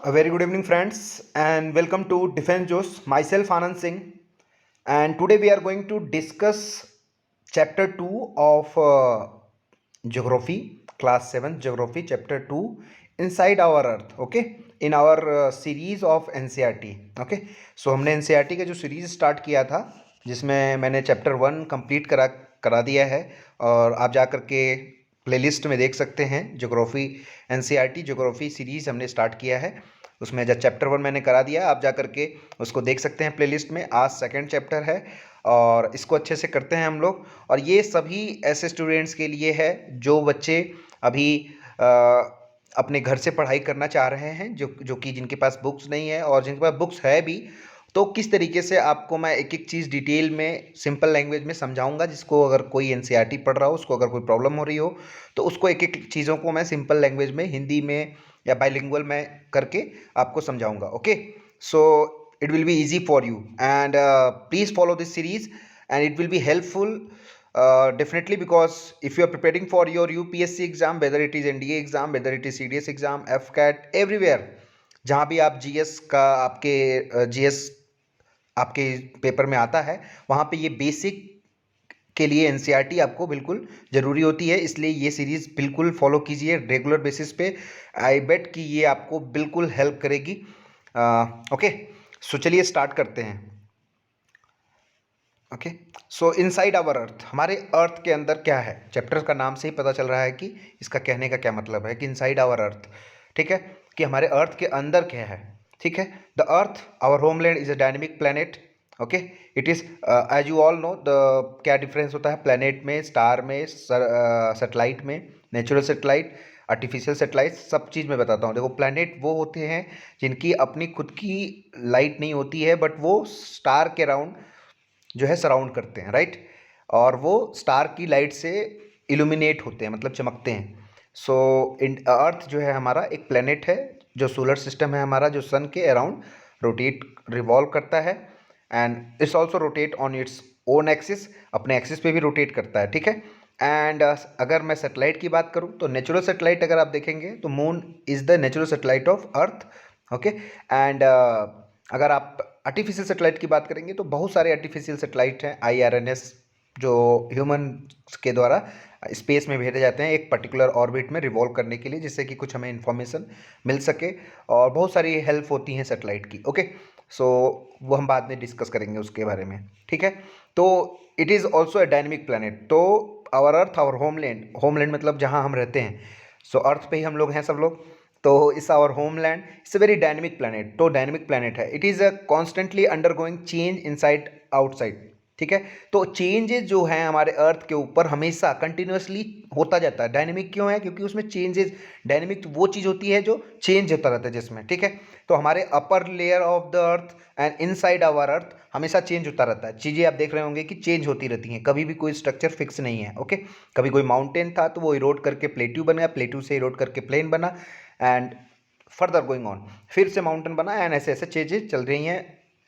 A very good evening, friends, and welcome to Defense Josh. Myself, Anand Singh, and today we are going to discuss chapter 2 of Geography, class 7 Geography, chapter 2, Inside Our Earth. Okay, in our series of NCERT. Okay, so हमने NCERT का जो series start किया था, जिसमें मैंने chapter 1 complete करा करा दिया है, और आप जा कर के प्लेलिस्ट में देख सकते हैं। ज्योग्राफी एनसीईआरटी ज्योग्राफी सीरीज़ हमने स्टार्ट किया है, उसमें जब चैप्टर 1 मैंने करा दिया, आप जा कर के उसको देख सकते हैं प्लेलिस्ट में। आज सेकंड चैप्टर है और इसको अच्छे से करते हैं हम लोग। और ये सभी ऐसे स्टूडेंट्स के लिए है जो बच्चे अभी अ, अपने घर से पढ़ाई करना चाह रहे हैं, जो कि जिनके पास बुक्स नहीं है, और जिनके पास बुक्स है भी, तो किस तरीके से आपको मैं एक एक चीज़ डिटेल में सिंपल लैंग्वेज में समझाऊंगा, जिसको अगर कोई एनसीईआरटी पढ़ रहा हो, उसको अगर कोई प्रॉब्लम हो रही हो, तो उसको एक एक चीज़ों को मैं सिंपल लैंग्वेज में, हिंदी में या बाइलिंगुअल में करके आपको समझाऊंगा। Okay, so it will be easy for you, and please follow this series and it will be helpful, definitely, because if you are preparing for your UPSC exam, whether it is NDA exam, whether it is CDS exam, FCAT, everywhere, जहाँ भी आप GS का आपके GS आपके paper में आता है, वहाँ पे ये बेसिक के लिए एनसीईआरटी आपको बिल्कुल ज़रूरी होती है। इसलिए ये सीरीज़ बिल्कुल फॉलो कीजिए रेगुलर बेसिस पे। आई बेट कि ये आपको बिल्कुल हेल्प करेगी। ओके, सो चलिए स्टार्ट करते हैं। Okay, so inside our earth, हमारे अर्थ के अंदर क्या है, चैप्टर का नाम से ही पता चल रहा है कि इसका कहने का क्या मतलब है, कि इनसाइड आवर अर्थ। ठीक है, कि हमारे अर्थ के अंदर क्या है। ठीक है, the earth our homeland is a dynamic planet. Okay, it is as you all know the क्या डिफरेंस होता है प्लैनेट में, स्टार में, सेटेलाइट में, नेचुरल सेटेलाइट, आर्टिफिशियल सेटेलाइट, सब चीज़ मैं बताता हूँ। देखो, प्लैनेट वो होते हैं जिनकी अपनी खुद की लाइट नहीं होती है, बट वो स्टार के अराउंड जो है सराउंड करते हैं, राइट, और वो स्टार की लाइट से इल्यूमिनेट होते हैं, मतलब चमकते हैं। सो अर्थ जो है हमारा एक प्लेनेट है, जो सोलर सिस्टम है हमारा, जो सन के अराउंड रोटेट रिवॉल्व करता है, and it's also rotate on its own axis, अपने एक्सिस पे भी रोटेट करता है। ठीक है, एंड अगर मैं सेटेलाइट की बात करूँ, तो नेचुरल सेटेलाइट अगर आप देखेंगे तो moon is the natural satellite of earth. Okay, and अगर आप आर्टिफिशियल सेटेलाइट की बात करेंगे, तो बहुत सारे आर्टिफिशियल सेटेलाइट हैं, आईआरएनएस, जो ह्यूमन के द्वारा स्पेस में भेजे जाते हैं एक पर्टिकुलर ऑर्बिट में रिवॉल्व करने के लिए, जिससे कि कुछ हमें इन्फॉर्मेशन मिल सके, और बहुत सारी हेल्प होती हैं सेटेलाइट की। ओके, सो वो हम बाद में डिस्कस करेंगे उसके बारे में। ठीक है, तो it is also a dynamic planet. तो our earth, our homeland, homeland मतलब जहाँ हम रहते हैं, सो अर्थ पे ही हम लोग हैं सब लोग। तो इस our homeland it's a very dynamic planet, तो डायनेमिक प्लानट है। It is a constantly undergoing change inside outside. ठीक है, तो चेंजेस जो हैं हमारे अर्थ के ऊपर हमेशा कंटिन्यूसली होता जाता है। डायनेमिक क्यों है? क्योंकि उसमें चेंजेस, डायनेमिक वो चीज़ होती है जो चेंज होता रहता है जिसमें। ठीक है, तो हमारे upper layer of the earth and inside our earth हमेशा चेंज होता रहता है। चीज़ें आप देख रहे होंगे कि चेंज होती रहती हैं, कभी भी कोई स्ट्रक्चर फिक्स नहीं है। ओके, कभी कोई माउंटेन था तो वो इरोड करके प्लेट्यू बन गया, प्लेट्यू से इरोड करके प्लेन बना, एंड फर्दर गोइंग ऑन, फिर से माउंटेन बना, एंड ऐसे ऐसे चीज़ें चल रही हैं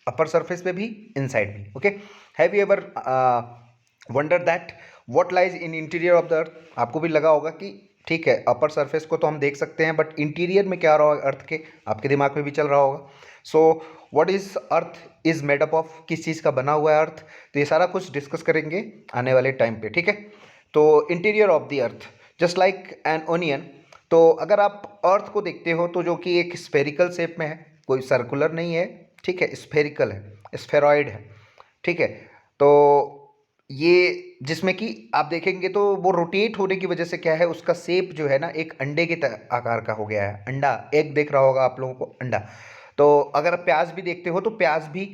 अपर सरफेस पे भी, इनसाइड भी। Okay, have you ever wonder that what lies in interior of the अर्थ? आपको भी लगा होगा कि ठीक है, अपर सरफेस को तो हम देख सकते हैं, बट इंटीरियर में क्या रहा होगा अर्थ के, आपके दिमाग में भी चल रहा होगा। So what is earth is made up of, किस चीज़ का बना हुआ है अर्थ? तो ये सारा कुछ डिस्कस करेंगे आने वाले टाइम पे। ठीक है, तो interior of the earth just like an onion. तो अगर आप अर्थ को देखते हो, तो जो कि एक स्फेरिकल शेप में है, कोई सर्कुलर नहीं है। ठीक है, स्फेरिकल है, स्फेरॉइड है। ठीक है, तो ये जिसमें कि आप देखेंगे तो वो रोटेट होने की वजह से क्या है, उसका शेप जो है ना एक अंडे के आकार का हो गया है। अंडा, एग देख रहा होगा आप लोगों को, अंडा। तो अगर प्याज भी देखते हो, तो प्याज भी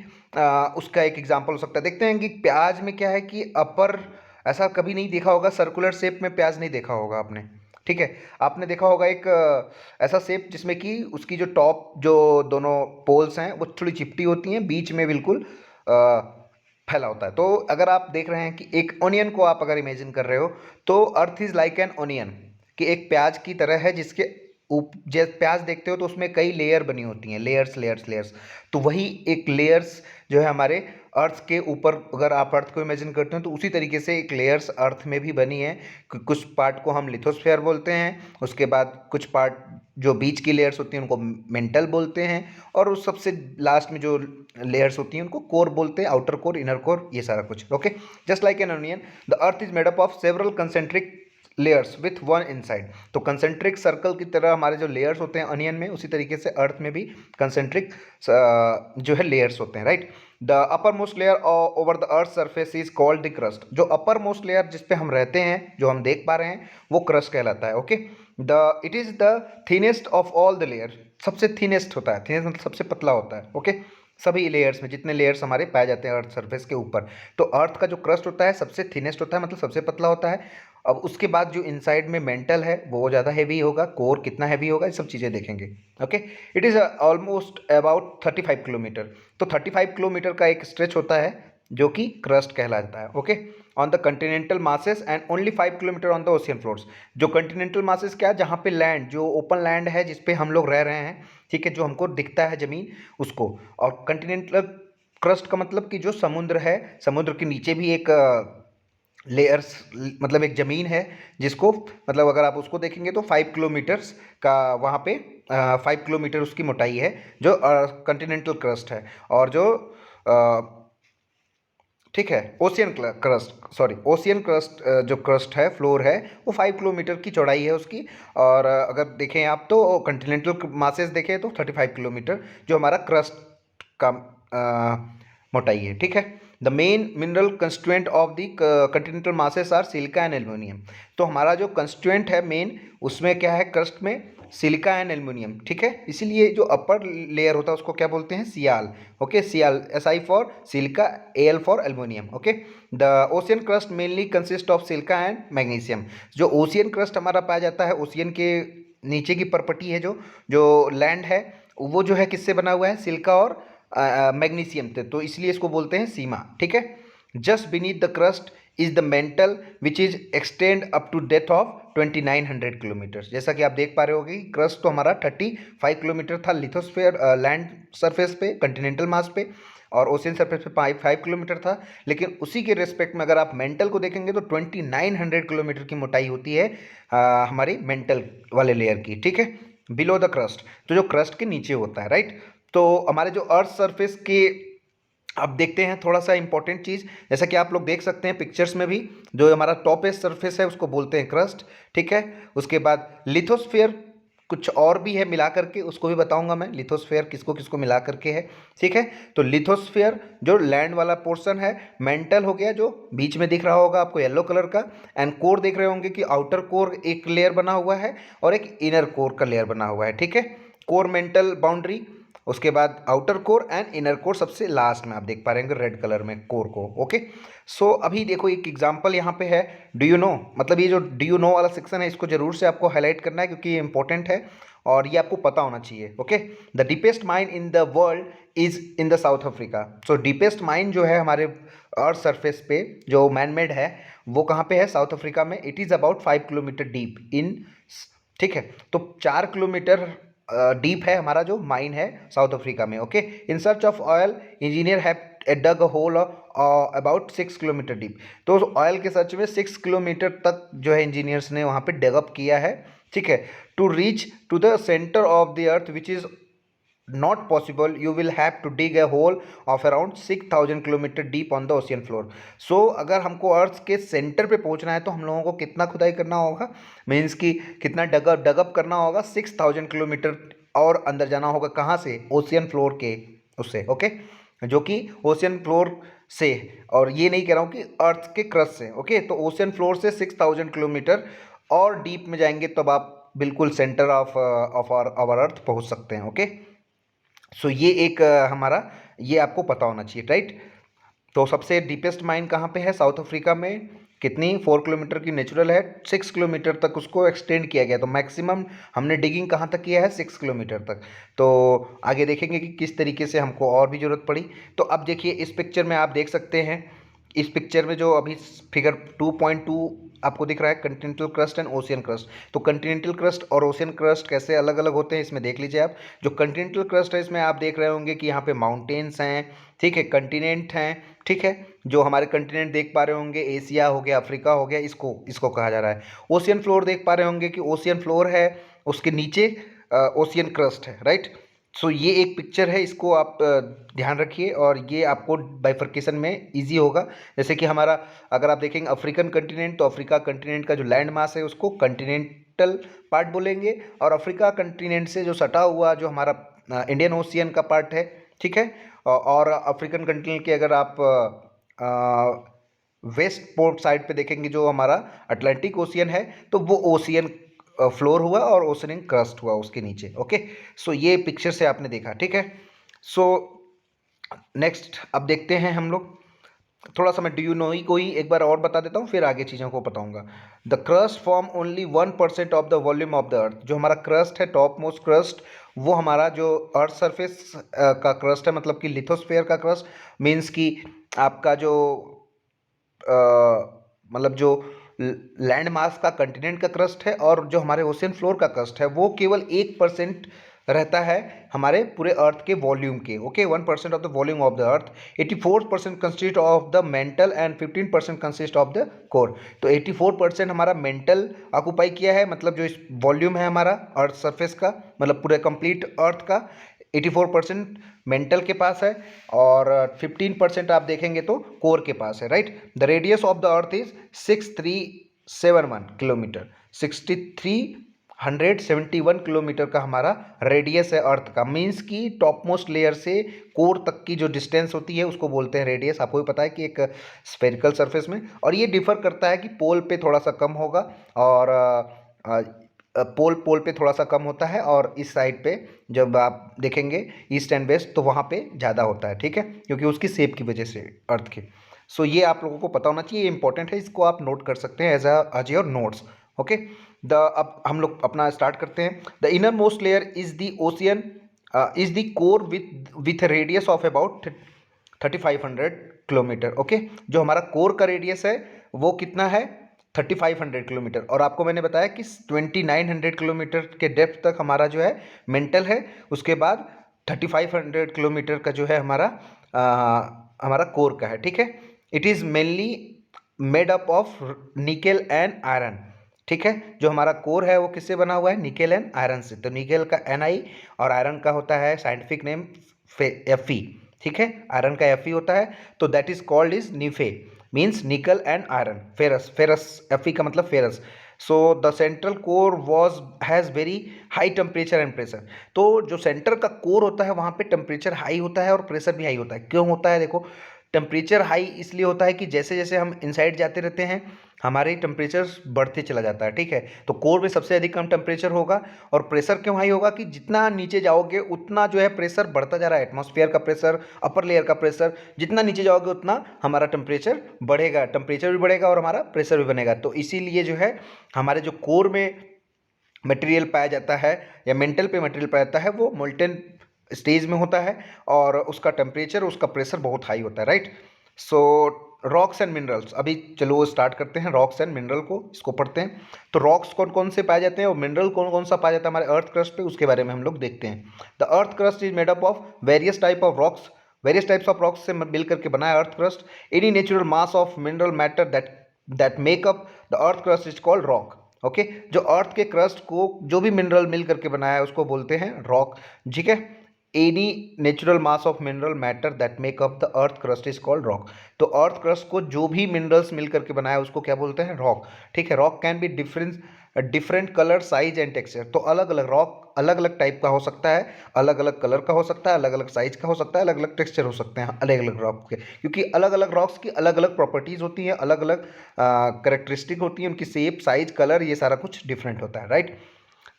उसका एक एग्जाम्पल हो सकता है। देखते हैं कि प्याज में क्या है कि अपर, ऐसा कभी नहीं देखा होगा सर्कुलर शेप में प्याज नहीं देखा होगा आपने। ठीक है, आपने देखा होगा एक ऐसा शेप जिसमें कि उसकी जो टॉप, जो दोनों पोल्स हैं वो थोड़ी चिपटी होती हैं, बीच में बिल्कुल फैला होता है। तो अगर आप देख रहे हैं कि एक ऑनियन को आप अगर इमेजिन कर रहे हो, तो earth is like an onion, कि एक प्याज की तरह है, जिसके जैसे प्याज देखते हो तो उसमें कई लेयर बनी होती हैं, लेयर्स लेयर्स लेयर्स। तो वही एक लेयर्स जो है हमारे अर्थ के ऊपर, अगर आप अर्थ को इमेजिन करते हो तो उसी तरीके से एक लेयर्स अर्थ में भी बनी है। कुछ पार्ट को हम लिथोस्फेयर बोलते हैं, उसके बाद कुछ पार्ट जो बीच की लेयर्स होती हैं उनको मेंटल बोलते हैं, और उस सबसे लास्ट में जो लेयर्स होती हैं उनको कोर बोलते हैं, आउटर कोर, इनर कोर, ये सारा कुछ। Okay, just like an onion the earth is made up of several concentric layers with one inside. तो कंसेंट्रिक सर्कल की तरह हमारे जो लेयर्स होते हैं अनियन में, उसी तरीके से अर्थ में भी कंसेंट्रिक जो है लेयर्स होते हैं, right. The upper most layer over the earth surface is called the crust. जो अपर मोस्ट लेयर जिस पे हम रहते हैं, जो हम देख पा रहे हैं, वो क्रस्ट कहलाता है। Okay, it is the thinnest of all the layer. सबसे थिनेस्ट होता है, थिनेस्ट मतलब सबसे पतला होता है। ओके, सभी लेयर्स में जितने लेयर्स हमारे पाए जाते हैं अर्थ सरफेस के ऊपर, तो अर्थ का जो क्रस्ट होता है सबसे थिनेस्ट होता है, मतलब सबसे पतला होता है। अब उसके बाद जो इनसाइड में मेंटल है वो ज़्यादा हैवी होगा, कोर कितना हैवी होगा, ये सब चीज़ें देखेंगे। Okay, it is almost about 35 kilometre. तो 35 किलोमीटर का एक स्ट्रेच होता है जो कि क्रस्ट कहलाता है। Okay, on the continental masses and only 5 kilometre on the ocean floors. जो कंटिनेंटल मासेस क्या है, जहाँ पे लैंड, जो ओपन लैंड है जिस पे हम लोग रह रहे हैं, ठीक है, जो हमको दिखता है ज़मीन, उसको। और कंटिनेंटल क्रस्ट का मतलब कि जो समुद्र है, समुद्र के नीचे भी एक लेयर्स, मतलब एक ज़मीन है जिसको, मतलब अगर आप उसको देखेंगे तो 5 किलोमीटर्स का वहाँ पे 5 किलोमीटर उसकी मोटाई है जो कंटिनेंटल क्रस्ट है। और जो ठीक है, ocean crust, sorry ocean crust, जो क्रस्ट है, फ्लोर है, वो 5 किलोमीटर की चौड़ाई है उसकी। और अगर देखें आप तो कंटिनेंटल मासेस देखें तो 35 किलोमीटर जो हमारा क्रस्ट का मोटाई है। ठीक है, the main mineral constituent of the continental masses are silica and aluminium. तो हमारा जो कंस्टिट्यूएंट है मेन, उसमें क्या है क्रस्ट में, सिलिका एंड एल्युमिनियम। ठीक है, इसीलिए जो अपर लेयर होता है उसको क्या बोलते हैं, sial. Okay, sial, SI for silica, AL for aluminium. Okay, the ocean crust mainly consist of silica and magnesium. जो ओशियन क्रस्ट हमारा पाया जाता है, ओशियन के नीचे की परपटी है, जो जो लैंड है, वो जो है किससे बना हुआ है, सिलिका और मैग्नीशियम थे, तो इसलिए इसको बोलते हैं सीमा। ठीक है, just beneath the crust is the mantle which is extend up to depth of 2900 kilometre. जैसा कि आप देख पा रहे होगे, क्रस्ट तो हमारा 35 किलोमीटर था लिथोस्फेयर लैंड सरफेस पे, कंटिनेंटल मास पे, और ओशियन सरफेस पे 5 किलोमीटर था। लेकिन उसी के रेस्पेक्ट में अगर आप मेंटल को देखेंगे तो 2900 किलोमीटर की मोटाई होती है हमारी मेंटल वाले लेयर की। ठीक है, बिलो द क्रस्ट, तो जो क्रस्ट के नीचे होता है, राइट। तो हमारे जो अर्थ सरफेस के, अब देखते हैं थोड़ा सा इंपॉर्टेंट चीज़, जैसा कि आप लोग देख सकते हैं पिक्चर्स में भी, जो हमारा टॉपेस्ट सरफेस है उसको बोलते हैं क्रस्ट। ठीक है, उसके बाद लिथोस्फेयर कुछ और भी है मिला करके, उसको भी बताऊंगा मैं, लिथोस्फेयर किसको किसको मिला करके है। ठीक है, तो लिथोस्फेयर जो लैंड वाला पोर्शन है, मेंटल हो गया जो बीच में दिख रहा होगा आपको येलो कलर का, एंड कोर देख रहे होंगे कि आउटर कोर एक लेयर बना हुआ है और एक इनर कोर का लेयर बना हुआ है। ठीक है, कोर मेंटल बाउंड्री, उसके बाद outer core and inner core सबसे लास्ट में आप देख पा रहे हैं रेड कलर में कोर को। ओके, सो अभी देखो एक एग्जांपल यहाँ पे है, डू यू नो, मतलब ये जो डू यू नो वाला सेक्शन है इसको जरूर से आपको हाईलाइट करना है क्योंकि ये इंपॉर्टेंट है और ये आपको पता होना चाहिए। Okay, the deepest mine in the world is in the south Africa. So deepest mine जो है हमारे अर्थ सरफेस पे जो मैन मेड है, वो कहाँ पे है, साउथ अफ्रीका में। It is about 5 kilometre deep in, ठीक है, तो 4 किलोमीटर डीप है हमारा जो माइन है साउथ अफ्रीका में। Okay, in search of oil engineer have dug a hole about 6 kilometre deep. तो ऑयल के सर्च में 6 किलोमीटर तक जो है इंजीनियर्स ने वहाँ पे डेवलप किया है। ठीक है, to reach to the centre of the earth which is not possible, you will have to dig a hole of around 6000 kilometre deep on the ocean floor. So अगर हमको अर्थ के सेंटर पे पहुंचना है तो हम लोगों को कितना खुदाई करना होगा, मीन्स कि कितना डगअप करना होगा, 6000 किलोमीटर और अंदर जाना होगा। कहाँ से, ओशियन फ्लोर के उससे। ओके, जो कि ओशियन फ्लोर से, और ये नहीं कह रहा हूँ कि अर्थ के क्रस्ट से। ओके, तो ओशियन फ्लोर से 6000 किलोमीटर और डीप में जाएंगे तब आप बिल्कुल सेंटर ऑफ आवर अर्थ पहुँच सकते हैं। ओके, सो ये एक हमारा, ये आपको पता होना चाहिए, राइट। तो सबसे डीपेस्ट माइन कहाँ पे है, साउथ अफ्रीका में। कितनी, 4 किलोमीटर की नेचुरल है, 6 किलोमीटर तक उसको एक्सटेंड किया गया। तो मैक्सिमम हमने डिगिंग कहाँ तक किया है, 6 किलोमीटर तक। तो आगे देखेंगे कि किस तरीके से हमको और भी ज़रूरत पड़ी। तो अब देखिए इस पिक्चर में आप देख सकते हैं इस पिक्चर में जो अभी फिगर 2.2 आपको दिख रहा है, Continental crust and ocean crust. तो कंटिनेंटल क्रस्ट और ओशियन क्रस्ट कैसे अलग अलग होते हैं इसमें देख लीजिए आप। जो कंटिनेंटल क्रस्ट है इसमें आप देख रहे होंगे कि यहाँ पे माउंटेन्स हैं, ठीक है, कंटिनेंट हैं, ठीक है। जो हमारे कंटिनेंट देख पा रहे होंगे, एशिया हो गया, अफ्रीका हो गया, इसको इसको कहा जा रहा है। ओशियन फ्लोर देख पा रहे होंगे कि ओशियन फ्लोर है, उसके नीचे ओशियन क्रस्ट है, राइट। सो ये एक पिक्चर है, इसको आप ध्यान रखिए और ये आपको बाइफर्केशन में इजी होगा। जैसे कि हमारा अगर आप देखेंगे अफ्रीकन कंटिनेंट, तो अफ्रीका कंटिनेंट का जो लैंड मास है उसको कंटिनेंटल पार्ट बोलेंगे, और अफ्रीका कंटिनेंट से जो सटा हुआ जो हमारा इंडियन ओशियन का पार्ट है, ठीक है। और अफ्रीकन कंटिनेंट के अगर आप वेस्ट पोर्ट साइड पे देखेंगे जो हमारा अटलांटिक ओशियन है, तो वो ओशियन फ्लोर हुआ और ओशनिंग क्रस्ट हुआ उसके नीचे। ओके, सो ये पिक्चर से आपने देखा, ठीक है। सो नेक्स्ट अब देखते हैं हम लोग, थोड़ा सा मैं डू यू नो ही कोई एक बार और बता देता हूँ, फिर आगे चीज़ों को बताऊंगा। The crust form only 1% of the volume of the अर्थ। जो हमारा क्रस्ट है, टॉप मोस्ट क्रस्ट, वो हमारा जो अर्थ सरफेस का क्रस्ट है, मतलब कि लिथोस्फेयर का क्रस्ट, मीन्स कि आपका जो मतलब जो लैंड मास का कंटिनेंट का क्रस्ट है और जो हमारे ओशियन फ्लोर का क्रस्ट है, वो केवल 1% रहता है हमारे पूरे अर्थ के वॉल्यूम के। Okay, 1% of the volume of the earth. 84% consist of the mental and 15% consist of the core. तो 84% हमारा मेंटल ऑक्यूपाई किया है, मतलब जो इस वॉल्यूम है हमारा अर्थ सरफेस का, मतलब पूरे कंप्लीट अर्थ का 84% मेंटल के पास है, और 15% आप देखेंगे तो कोर के पास है, right. The radius of the earth is 6371 kilometre. 6371 kilometre का हमारा रेडियस है अर्थ का। मीन्स कि टॉप मोस्ट लेयर से कोर तक की जो डिस्टेंस होती है उसको बोलते हैं रेडियस। आपको भी पता है कि एक स्फेरिकल सरफेस में, और ये डिफर करता है कि पोल पे थोड़ा सा कम होगा, और पोल पोल पे थोड़ा सा कम होता है, और इस साइड पे जब आप देखेंगे ईस्ट एंड वेस्ट तो वहाँ पे ज़्यादा होता है, ठीक है, क्योंकि उसकी शेप की वजह से अर्थ के। सो ये आप लोगों को पता होना चाहिए, ये इंपॉर्टेंट है, इसको आप नोट कर सकते हैं as your notes. Okay, the अब हम लोग अपना स्टार्ट करते हैं। The innermost layer is the ocean, is the core with radius of about 3500 kilometre. Okay, जो हमारा कोर का रेडियस है वो कितना है, 3500 किलोमीटर। और आपको मैंने बताया कि 2900 किलोमीटर के डेप्थ तक हमारा जो है मेंटल है, उसके बाद 3500 किलोमीटर का जो है हमारा हमारा कोर का है, ठीक है। It is mainly made up of nickel and iron, ठीक है। जो हमारा कोर है वो किससे बना हुआ है, निकेल एंड आयरन से। तो निकेल का Ni और आयरन का होता है साइंटिफिक नेम Fe, ठीक है, आयरन का Fe होता है, तो that is called is nife, means nickel and iron. Ferrous, ferrous Fe का मतलब ferrous. So the central core was has very high temperature and pressure. तो जो सेंटर का कोर होता है वहाँ पे टेम्परेचर हाई होता है और प्रेशर भी हाई होता है। क्यों होता है, देखो टेम्परेचर हाई इसलिए होता है कि जैसे जैसे हम इनसाइड जाते रहते हैं हमारे टेम्परेचर बढ़ते चला जाता है, ठीक है। तो कोर में सबसे अधिक कम टेम्परेचर होगा। और प्रेशर क्यों हाई होगा, कि जितना नीचे जाओगे उतना जो है प्रेशर बढ़ता जा रहा है, एटमॉस्फेयर का प्रेशर, अपर लेयर का प्रेशर, जितना नीचे जाओगे उतना हमारा टेम्परेचर बढ़ेगा, टेम्परेचर भी बढ़ेगा और हमारा प्रेशर भी बनेगा। तो इसीलिए जो है हमारे जो कोर में मटेरियल पाया जाता है या मेंटल पे मटेरियल पाया जाता है वो मोल्टेन स्टेज में होता है, और उसका टेम्परेचर, उसका प्रेशर बहुत हाई होता है, right. So rocks and minerals, अभी चलो स्टार्ट करते हैं रॉक्स एंड मिनरल को, इसको पढ़ते हैं। तो रॉक्स कौन कौन से पाए जाते हैं और मिनरल कौन कौन सा पाया जाता है हमारे अर्थ क्रस्ट पे, उसके बारे में हम लोग देखते हैं। The earth crust is made up of various type of rocks. Various types of rocks से मिल करके बना है earth crust. Any natural mass of mineral matter that make up the earth crust is called rock. Okay, जो अर्थ के crust को जो भी mineral मिल करके बनाया है उसको बोलते हैं रॉक, ठीक है। Any natural mass of mineral matter that make up the earth crust is called rock. तो अर्थ क्रस्ट को जो भी मिनरल्स मिल करके बनाया है उसको क्या बोलते हैं, रॉक, ठीक है। Rock can be different colour, size and texture. तो अलग अलग रॉक अलग अलग टाइप का हो सकता है, अलग अलग कलर का हो सकता है, अलग अलग साइज का हो सकता है, अलग अलग टेक्सचर हो सकते हैं अलग अलग रॉक के, क्योंकि अलग अलग रॉक्स की अलग अलग प्रॉपर्टीज होती हैं, अलग अलग करेक्टरिस्टिक होती हैं, उनकी शेप, साइज, कलर, ये सारा कुछ डिफरेंट होता है, right.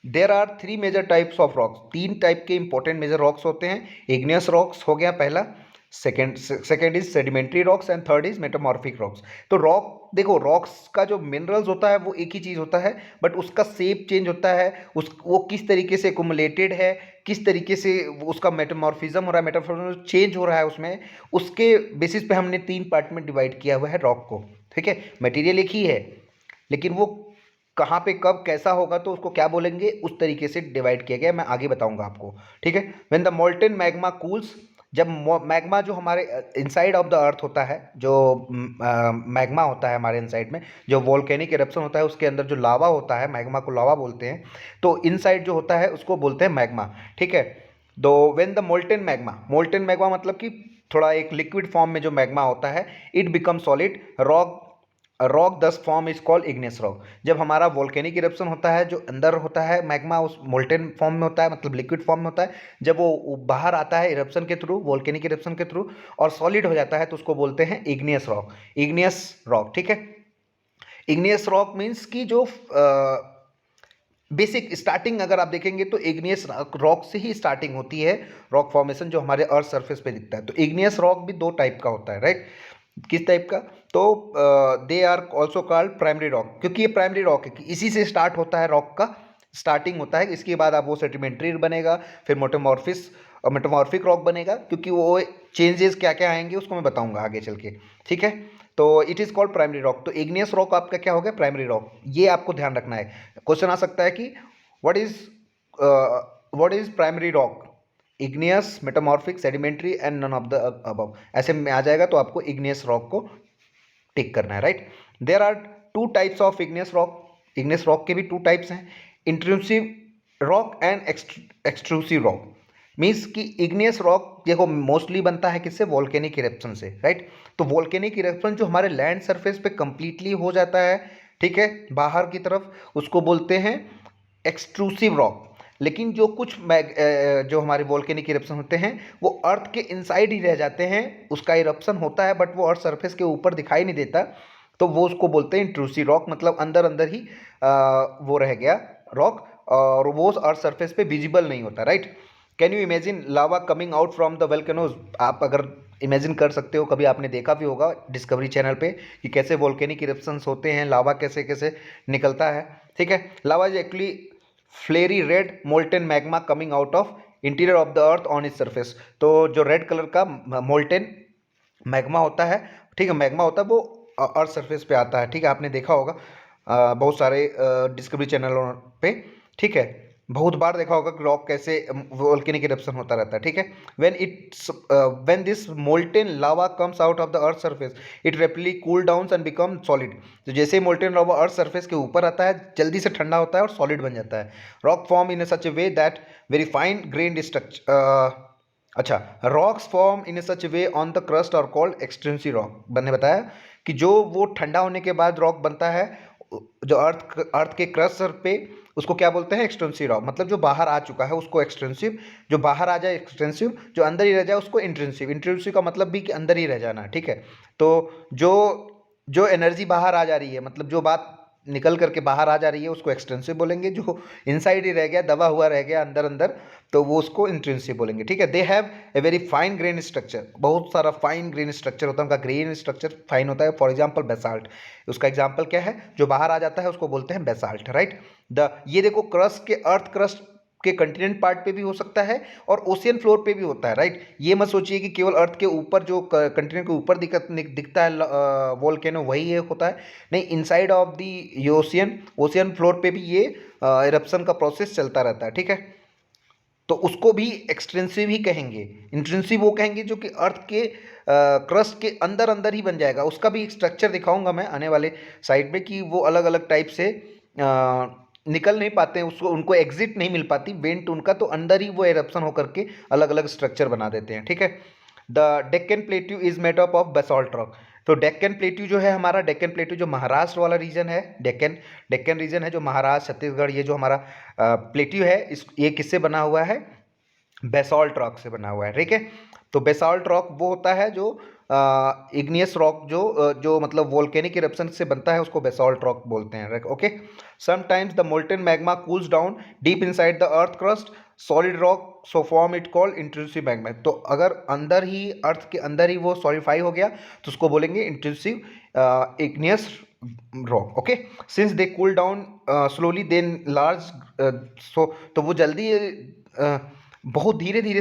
There are 3 major types of rocks. 3 type के इंपॉर्टेंट मेजर रॉक्स होते हैं। इग्नियस रॉक्स हो गया पहला, second is sedimentary rocks and third is metamorphic rocks. तो रॉक देखो, रॉक्स का जो मिनरल्स होता है वो एक ही चीज़ होता है, बट उसका शेप चेंज होता है, वो किस तरीके से एक्युमुलेटेड है, किस तरीके से उसका मेटामॉर्फिज्म हो रहा है, मेटामॉर्फिज्म चेंज हो रहा है उसमें, उसके बेसिस पे हमने 3 पार्ट में डिवाइड किया हुआ है रॉक को। ठीक है, मटेरियल एक ही है, लेकिन वो कहाँ पे कब कैसा होगा तो उसको क्या बोलेंगे, उस तरीके से डिवाइड किया गया, मैं आगे बताऊंगा आपको। ठीक है, when the molten magma cools, जब मैग्मा जो हमारे इनसाइड ऑफ द अर्थ होता है, जो मैग्मा होता है हमारे इनसाइड में, जो वोल्केनिक इरप्शन होता है उसके अंदर जो लावा होता है, मैग्मा को लावा बोलते हैं, तो इनसाइड जो होता है उसको बोलते हैं मैग्मा। ठीक है, तो व्हेन द मोल्टेन मैग्मा मतलब कि थोड़ा एक लिक्विड फॉर्म में जो मैग्मा होता है, it become solid rock, rock thus form is called igneous rock. जब हमारा वोल्केनिक इरप्शन होता है, जो अंदर होता है मैग्मा उस मोल्टेन फॉर्म में होता है, मतलब लिक्विड फॉर्म में होता है, जब वो बाहर आता है इरप्शन के थ्रू, वोल्केनिक इरप्शन के थ्रू, और सॉलिड हो जाता है तो उसको बोलते हैं इग्नियस रॉक। इग्नियस रॉक, ठीक है। इग्नियस रॉक मीन्स कि जो बेसिक स्टार्टिंग अगर आप देखेंगे तो इग्नियस रॉक से ही स्टार्टिंग होती है, रॉक फॉर्मेशन जो हमारे अर्थ सरफेस पे दिखता है। तो इग्नियस रॉक भी 2 टाइप का होता है, राइट। किस टाइप का, तो they are also called primary rock, क्योंकि ये प्राइमरी रॉक है कि इसी से स्टार्ट होता है, रॉक का स्टार्टिंग होता है, इसके बाद आप वो सेडिमेंट्री बनेगा, फिर मेटामॉर्फिक रॉक बनेगा, क्योंकि वो चेंजेस क्या क्या आएंगे उसको मैं बताऊंगा आगे चल के। ठीक है, तो it is called primary rock. तो इग्नियस रॉक आपका क्या हो गया, प्राइमरी रॉक, ये आपको ध्यान रखना है। क्वेश्चन आ सकता है कि what is primary rock, igneous, metamorphic, sedimentary and none of the above, ऐसे में आ जाएगा तो आपको इग्नियस रॉक को टिक करना है, right. There are 2 types of igneous rock. Igneous rock के भी 2 टाइप्स हैं, intrusive rock and extrusive rock. Means कि इग्नियस रॉक देखो मोस्टली बनता है किससे, वोल्केनिक इरप्शन से, राइट। तो वोल्केनिक इरप्शन जो हमारे लैंड सरफेस पे कंप्लीटली हो जाता है, ठीक है, बाहर की तरफ, उसको बोलते हैं एक्सट्रूसिव रॉक। लेकिन जो कुछ जो हमारे वोल्केनिक इरप्शन होते हैं वो अर्थ के इनसाइड ही रह जाते हैं, उसका इरप्शन होता है बट वो अर्थ सरफेस के ऊपर दिखाई नहीं देता, तो वो उसको बोलते हैं इंट्रूसिव रॉक, मतलब अंदर अंदर ही वो रह गया रॉक, और वो अर्थ सरफेस पे विजिबल नहीं होता, right. Can you imagine lava coming out from the volcanoes, आप अगर इमेजिन कर सकते हो, कभी आपने देखा भी होगा डिस्कवरी चैनल पे कि कैसे वोल्केनिक इरप्शंस होते हैं, लावा कैसे कैसे निकलता है। ठीक है, lava is actually fiery red molten magma coming out of interior of the earth on is surface. तो जो रेड कलर का मोल्टेन मैग्मा होता है, ठीक है, मैग्मा होता है, वो अर्थ सरफेस पे आता है। ठीक है, आपने देखा होगा बहुत सारे डिस्कवरी चैनलों पे, ठीक है, बहुत बार देखा होगा कि रॉक कैसे वोल्केनिक इरप्शन होता रहता है। ठीक है, when this molten lava comes out of the earth surface it rapidly cool down and become solid. तो जैसे ही मोल्टेन लावा अर्थ सरफेस के ऊपर आता है जल्दी से ठंडा होता है और सॉलिड बन जाता है। Rock form in such a way that very fine grained structure, अच्छा, rocks form in such way on the crust और कॉल्ड एक्सट्रिंसिक रॉक। मैंने बताया कि जो वो ठंडा होने के बाद रॉक बनता है, जो अर्थ के क्रस्ट पे, उसको क्या बोलते हैं, एक्सटेंसिव रॉक। मतलब जो बाहर आ चुका है उसको एक्सटेंसिव, जो बाहर आ जाए एक्सटेंसिव, जो अंदर ही रह जाए उसको इंट्रेंसिव। इंट्रेंसिव का मतलब भी कि अंदर ही रह जाना, ठीक है। तो जो जो एनर्जी बाहर आ जा रही है, मतलब जो बात निकल करके बाहर आ जा रही है उसको एक्सटेंसिव बोलेंगे, जो इनसाइड ही रह गया, दबा हुआ रह गया अंदर अंदर, तो वो उसको इंट्रेंसिव बोलेंगे। ठीक है, they have a very fine grain structure, बहुत सारा फाइन ग्रेन स्ट्रक्चर होता है, उनका ग्रेन स्ट्रक्चर फाइन होता है। फॉर एग्जाम्पल बेसाल्ट, उसका एग्जाम्पल क्या है, जो बाहर आ जाता है उसको बोलते हैं बेसाल्ट, राइट। ये देखो क्रस्ट के, अर्थ क्रस्ट के कंटिनेंट पार्ट पे भी हो सकता है और ओशियन फ्लोर पे भी होता है, राइट। ये मत सोचिए कि केवल अर्थ के ऊपर, जो कंटिनेंट के ऊपर दिखता है वोल्केनो वही ये होता है, नहीं, inside of the ocean floor पे भी ये इरप्शन का प्रोसेस चलता रहता है। ठीक है, तो उसको भी एक्सटेंसिव ही कहेंगे। इंट्रेंसिव वो कहेंगे जो कि अर्थ के क्रस्ट के अंदर अंदर ही बन जाएगा। उसका भी एक स्ट्रक्चर दिखाऊंगा मैं आने वाले साइड में, कि वो अलग अलग टाइप से निकल नहीं पाते हैं, उसको, उनको एग्जिट नहीं मिल पाती वेंट उनका, तो अंदर ही वो एरप्शन होकर के अलग अलग स्ट्रक्चर बना देते हैं। ठीक है, the Deccan plateau is made up of basalt rock. तो डेक्कन प्लेट्यू जो है हमारा, डेक्कन प्लेट्यू जो महाराष्ट्र वाला रीजन है, डेक्कन रीजन है जो महाराष्ट्र, छत्तीसगढ़, ये जो हमारा प्लेट्यू है, ये किससे बना हुआ है, बेसाल्ट रॉक से बना हुआ है। ठीक है, तो बेसाल्ट रॉक वो होता है जो इग्नियस रॉक जो मतलब वोल्केनिक इरप्शन से बनता है उसको बेसाल्ट रॉक बोलते हैं। Okay, sometimes the molten magma cools down deep inside the earth crust solid rock so form it called intrusive magma. तो अगर अंदर ही अर्थ के अंदर ही वो सॉलिडिफाई हो गया तो उसको बोलेंगे intrusive igneous rock. Okay, since they cool down slowly then large, so तो वो जल्दी बहुत धीरे धीरे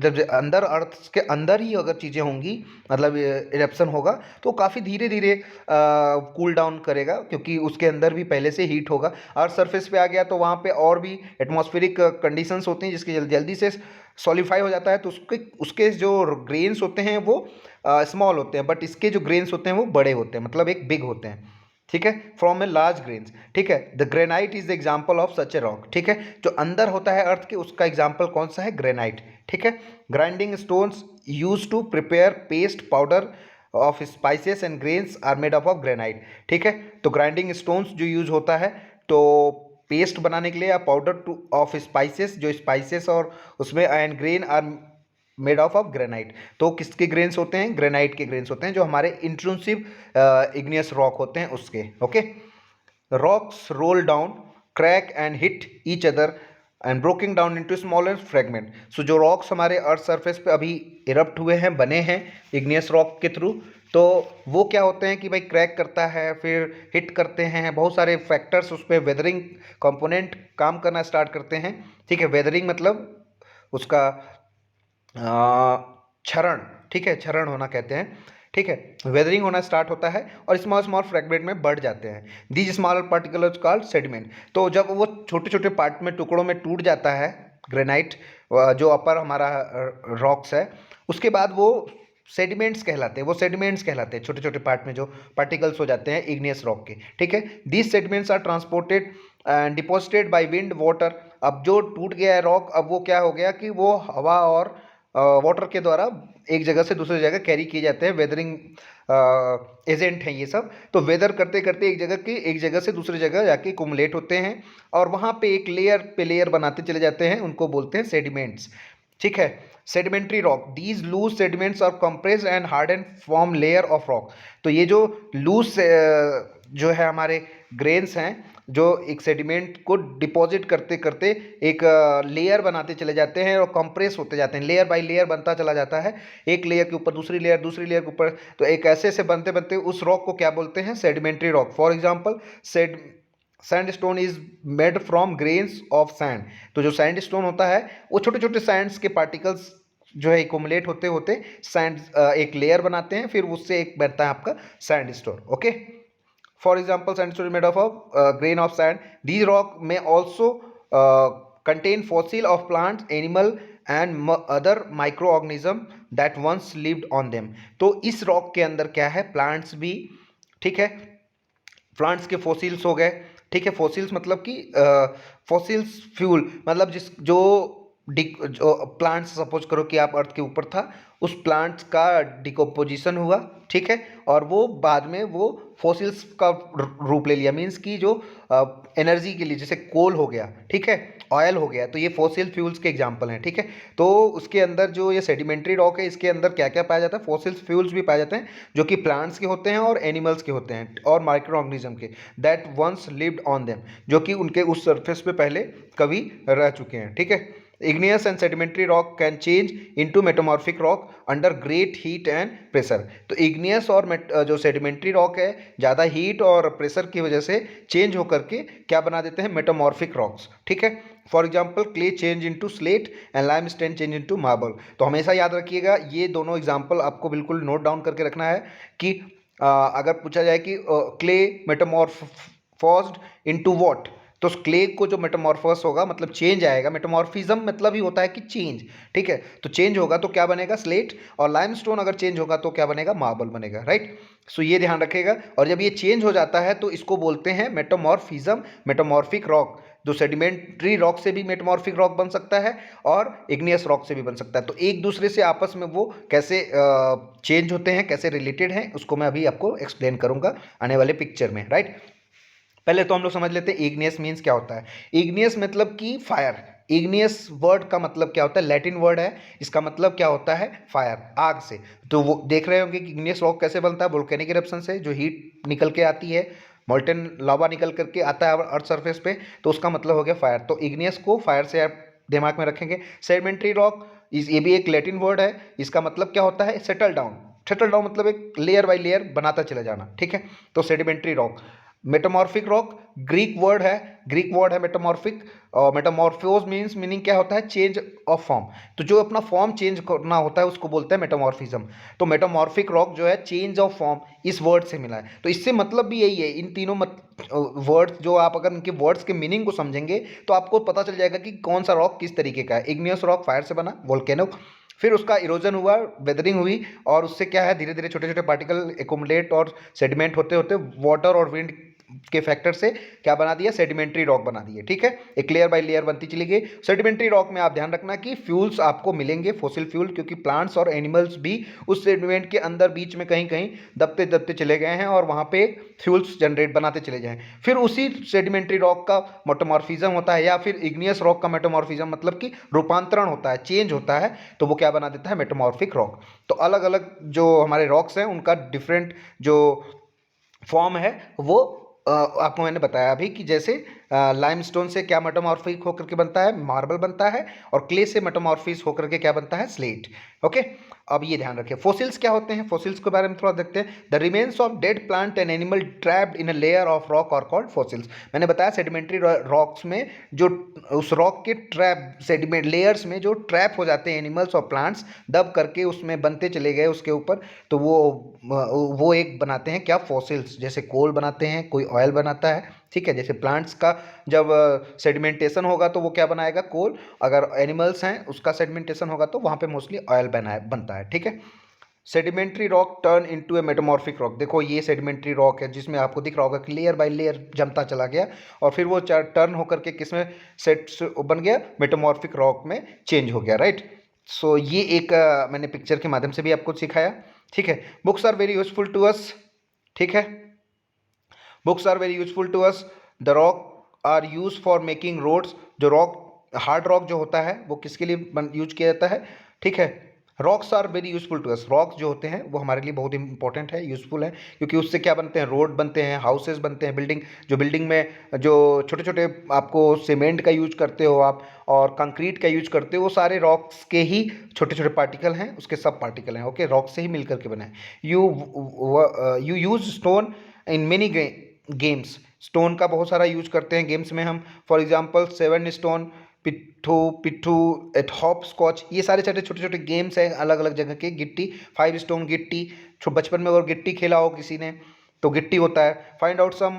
जब अंदर अर्थ के अंदर ही अगर चीज़ें होंगी मतलब इरप्शन होगा तो काफ़ी धीरे धीरे कूल डाउन करेगा, क्योंकि उसके अंदर भी पहले से हीट होगा। अर्थ सरफेस पे आ गया तो वहाँ पे और भी एटमॉस्फेरिक कंडीशंस होती हैं जिसके जल्दी से सॉलिफाई हो जाता है, तो उसके उसके जो ग्रेन्स होते हैं वो स्मॉल होते हैं, बट इसके जो ग्रेन्स होते हैं वो बड़े होते हैं, मतलब एक बिग होते हैं। ठीक है, फ्रॉम ए लार्ज ग्रेन्स। ठीक है, the granite is the example of such a rock. ठीक है, जो अंदर होता है अर्थ के उसका एग्जाम्पल कौन सा है? ग्रेनाइट। ठीक है, grinding stones use to prepare paste powder of spices and grains are made of granite. ठीक है, तो ग्राइंडिंग स्टोन्स जो यूज होता है तो पेस्ट बनाने के लिए या पाउडर टू ऑफ स्पाइसेस, जो स्पाइसेस और उसमें and grain are made of granite. तो किसके ग्रेन्स होते हैं? ग्रेनाइट के ग्रेन्स होते हैं जो हमारे इंट्रूसिव इग्नियस रॉक होते हैं उसके। Okay, rocks roll down crack and hit each other and broking down into smaller fragment. So जो रॉक्स हमारे अर्थ सरफेस पे अभी इरप्ट हुए हैं, बने हैं इग्नियस रॉक के थ्रू, तो वो क्या होते हैं कि भाई क्रैक करता है, फिर हिट करते हैं, बहुत सारे फैक्टर्स उस पर वेदरिंग कंपोनेंट काम करना स्टार्ट करते हैं। ठीक है, वेदरिंग मतलब उसका क्षरण। ठीक है, क्षरण होना कहते हैं। ठीक है, वेदरिंग होना स्टार्ट होता है और स्मॉल स्मॉल फ्रेगमेंट में बढ़ जाते हैं। These small particles called sediment. तो जब वो छोटे छोटे पार्ट में टुकड़ों में टूट जाता है ग्रेनाइट, जो अपर हमारा रॉक्स है, उसके बाद वो सेडिमेंट्स कहलाते हैं। वो सेडिमेंट्स कहलाते हैं छोटे छोटे पार्ट में जो पार्टिकल्स हो जाते हैं इग्नियस रॉक के। ठीक है, these sediments are transported and deposited by wind water. अब जो टूट गया है रॉक, अब वो क्या हो गया कि वो हवा और वाटर के द्वारा एक जगह से दूसरी जगह कैरी किए जाते हैं। वेदरिंग एजेंट हैं ये सब। तो वेदर करते करते एक जगह से दूसरी जगह जाके कुमुलेट होते हैं और वहाँ पे एक लेयर पे लेयर बनाते चले जाते हैं, उनको बोलते हैं सेडिमेंट्स। ठीक है, sedimentary rock, these loose sediments are compressed and harden form layer of rock. तो ये जो लूज जो है हमारे ग्रेन्स हैं, जो एक सेडिमेंट को डिपॉजिट करते करते एक लेयर बनाते चले जाते हैं और कंप्रेस होते जाते हैं, लेयर बाय लेयर बनता चला जाता है, एक लेयर के ऊपर दूसरी लेयर, दूसरी लेयर के ऊपर। तो एक ऐसे से बनते बनते उस रॉक को क्या बोलते हैं? Sedimentary rock. For example sandstone is made from grains of sand. तो जो सैंडस्टोन होता है वो छोटे छोटे सैंड्स के पार्टिकल्स जो है एक्युमुलेट होते होते सैंड एक लेयर बनाते हैं, फिर उससे एक बनता है आपका sandstone. Okay, for example sandstone is made of a grain of sand. These rock may also contain fossil of plants, animal and other microorganism that once lived on them. तो इस रॉक के अंदर क्या है? प्लांट्स भी। ठीक है, plants के फॉसिल्स हो गए। ठीक है, फॉसिल्स मतलब कि फॉसिल्स फ्यूल, मतलब जो प्लांट्स, सपोज करो कि आप अर्थ के ऊपर था, उस प्लांट्स का डिकम्पोजिशन हुआ। ठीक है, और वो बाद में वो फॉसिल्स का रूप ले लिया, मीन्स कि जो एनर्जी के लिए, जैसे कोल हो गया, ठीक है, ऑयल हो गया, तो ये फॉसिल फ्यूल्स के एग्जांपल हैं। ठीक है, तो उसके अंदर जो ये सेडिमेंट्री रॉक है, इसके अंदर क्या क्या पाया जाता है? फॉसिल फ्यूल्स भी पाए जाते हैं जो कि प्लांट्स के होते हैं और एनिमल्स के होते हैं और माइक्रो ऑर्गेनिज्म के, that once lived on them, जो कि उनके उस सरफेस पे पहले कभी रह चुके हैं। ठीक है, igneous and sedimentary rock can change into metamorphic rock under great heat and pressure। तो igneous और जो sedimentary rock है, ज़्यादा हीट और प्रेशर की वजह से चेंज होकर के क्या बना देते हैं? Metamorphic rocks. ठीक है, for example clay change into slate and limestone change into marble. तो हमेशा याद रखिएगा, ये दोनों एग्जाम्पल आपको बिल्कुल नोट डाउन करके रखना है कि अगर पूछा जाए कि क्ले मेटामॉर्फोज्ड इनटू व्हाट, तो क्ले को जो मेटामॉर्फोस होगा मतलब चेंज आएगा। मेटामॉर्फिज्म मतलब ही होता है कि चेंज। ठीक है, तो चेंज होगा तो क्या बनेगा? स्लेट। और लाइमस्टोन अगर चेंज होगा तो क्या बनेगा? मार्बल बनेगा। राइट, सो ये ध्यान रखिएगा। और जब ये चेंज हो जाता है तो इसको बोलते हैं मेटामॉर्फिज्म, मेटामॉर्फिक रॉक। जो सेडिमेंट्री रॉक से भी मेटामॉर्फिक रॉक बन सकता है और इग्नियस रॉक से भी बन सकता है। तो एक दूसरे से आपस में वो कैसे चेंज होते हैं, कैसे रिलेटेड हैं, उसको मैं अभी आपको एक्सप्लेन करूंगा आने वाले पिक्चर में। राइट, पहले तो हम लोग समझ लेते हैं इग्नियस मीन्स क्या होता है। इग्नियस मतलब कि फायर। इग्नियस वर्ड का मतलब क्या होता है, लैटिन वर्ड है, इसका मतलब क्या होता है, फायर, आग से। तो वो देख रहे होंगे कि इग्नियस रॉक कैसे बनता है, वोल्केनिक इरप्शन से, जो हीट निकल के आती है, मोल्टेन लावा निकल करके आता है अर्थ सरफेस पे, तो उसका मतलब हो गया फायर। तो इग्नियस को फायर से आप दिमाग में रखेंगे। सेडिमेंट्री रॉक, ये भी एक लैटिन वर्ड है, इसका मतलब क्या होता है, सेटल डाउन। सेटल डाउन मतलब एक लेयर बाय लेयर बनाता चला जाना, ठीक है। तो sedimentary rock. Metamorphic rock Greek word है मेटामॉर्फिक, और मेटामॉर्फोज मीन्स मीनिंग क्या होता है, चेंज ऑफ फॉर्म। तो जो अपना फॉर्म चेंज करना होता है उसको बोलते हैं मेटामॉर्फिज्म। तो मेटामॉर्फिक रॉक जो है चेंज ऑफ फॉर्म, इस वर्ड से मिला है। तो इससे मतलब भी यही है, इन तीनों वर्ड्स जो आप अगर इनके वर्ड्स के मीनिंग को समझेंगे तो आपको पता चल जाएगा कि कौन सा रॉक किस तरीके का है। इग्नियस रॉक फायर से बना, वोल्केनो, फिर उसका इरोजन हुआ, वेदरिंग हुई, और उससे क्या है, धीरे धीरे छोटे छोटे पार्टिकल एकोमुलेट और सेडिमेंट होते होते वाटर और विंड के फैक्टर से क्या बना दिया, सेडिमेंट्री रॉक बना दिए, ठीक है। एक लेयर बाय लेयर बनती चली गई। सेडिमेंट्री रॉक में आप ध्यान रखना कि फ्यूल्स आपको मिलेंगे, फोसिल फ्यूल, क्योंकि प्लांट्स और एनिमल्स भी उस सेडिमेंट के अंदर बीच में कहीं कहीं दबते दबते चले गए हैं और वहाँ पे फ्यूल्स जनरेट बनाते चले जाएं। फिर उसी सेडिमेंट्री रॉक का मेटामॉर्फिज्म होता है, या फिर इग्नियस रॉक का मेटामॉर्फिज्म मतलब कि रूपांतरण होता है, चेंज होता है, तो वो क्या बना देता है, मेटामॉर्फिक रॉक। तो अलग अलग जो हमारे रॉक्स हैं उनका डिफरेंट जो फॉर्म है वो आपको मैंने बताया अभी, कि जैसे लाइमस्टोन से क्या मेटामॉर्फिक होकर के बनता है, मार्बल बनता है, और क्ले से मेटामॉर्फिस होकर के क्या बनता है, स्लेट। ओके, अब ये ध्यान रखें। फोसिल्स क्या होते हैं, फोसिल्स के बारे में थोड़ा देखते हैं। The remains of dead plant and animal trapped in a layer of rock are called fossils. मैंने बताया सेडिमेंट्री रॉक्स में जो उस रॉक के ट्रैप सेडिमेंट लेयर्स में जो ट्रैप हो जाते हैं एनिमल्स और प्लांट्स, दब करके उसमें बनते चले गए उसके ऊपर, तो वो एक बनाते हैं क्या, फॉसिल्स। जैसे कोल बनाते हैं, कोई ऑयल बनाता है, ठीक है। जैसे प्लांट्स का जब सेडिमेंटेशन होगा तो वो क्या बनाएगा, कोल। अगर एनिमल्स हैं उसका सेडिमेंटेशन होगा तो वहाँ पे मोस्टली ऑयल बनता है, ठीक है। सेडिमेंट्री रॉक टर्न इनटू ए मेटामॉर्फिक रॉक। देखो ये सेडिमेंट्री रॉक है जिसमें आपको दिख रहा होगा कि लेयर बाय लेयर जमता चला गया, और फिर वो टर्न होकर के किसमें सेट बन गया, मेटामॉर्फिक रॉक में चेंज हो गया, राइट। सो ये एक मैंने पिक्चर के माध्यम से भी आपको सिखाया, ठीक है। Books are very useful to us, ठीक है। Books are very useful to us. The rock are use for making roads. जो रॉक, हार्ड रॉक जो होता है वो किसके लिए यूज किया जाता है, ठीक है। Rocks are very useful to us. Rocks जो होते हैं वो हमारे लिए बहुत इंपॉर्टेंट है, यूजफुल है, क्योंकि उससे क्या बनते हैं, रोड बनते हैं, हाउसेस बनते हैं, बिल्डिंग, जो बिल्डिंग में जो छोटे छोटे आपको सीमेंट का यूज करते हो आप और कंक्रीट का यूज करते हो, वो सारे रॉक्स के ही छोटे छोटे पार्टिकल हैं, उसके सब पार्टिकल हैं, ओके, रॉक से ही मिल करके बने हैं। You use stone in many games. Stone का बहुत सारा यूज करते हैं गेम्स में हम, फॉर एग्जांपल 7 स्टोन, पिट्ठू पिट्ठू, एट हॉप स्कॉच, ये सारे छोटे छोटे छोटे गेम्स हैं अलग अलग जगह के। गिट्टी, 5 स्टोन गिट्टी, बचपन में अगर गिट्टी खेला हो किसी ने तो गिट्टी होता है। Find out some